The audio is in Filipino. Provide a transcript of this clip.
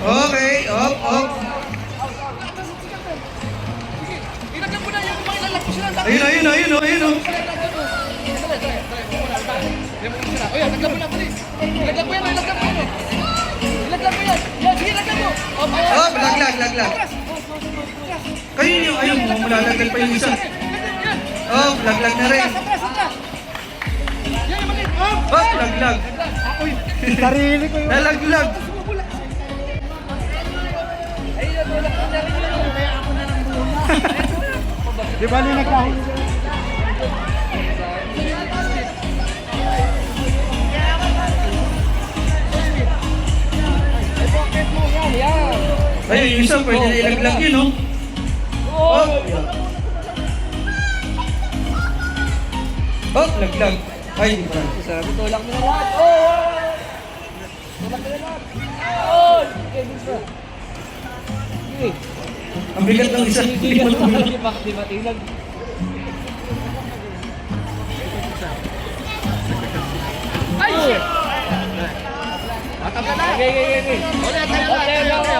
Okay, op, op. Ilagyan mo na yung mga ilalagay sila. Ayun, ayun, ayun, ayun. O yan, ilagyan mo na please. Ilagyan mo yan, ilagyan mo yan. Ilagyan mo yan. Yan, sige, ilagyan mo. Op, laglag, laglag. Kayo yung, ayun, malalagal pa yung isa. Op, laglag na rin. Yan, yung mali. Op, laglag. Sarili ko yun. Nalaglag. Di ba yung nagkahuli? Ayun, yung isa, pwede na ilaglag yun, no? Op. Op, laglag. Ay, di pa. Sabi, tulak mo na lahat. Tulak mo na lahat. Okay, bisa. Sige. Ang bigat ng isa. Hindi matulog. Di ba tilag? Ay! Matap ka na! Okay. Okay,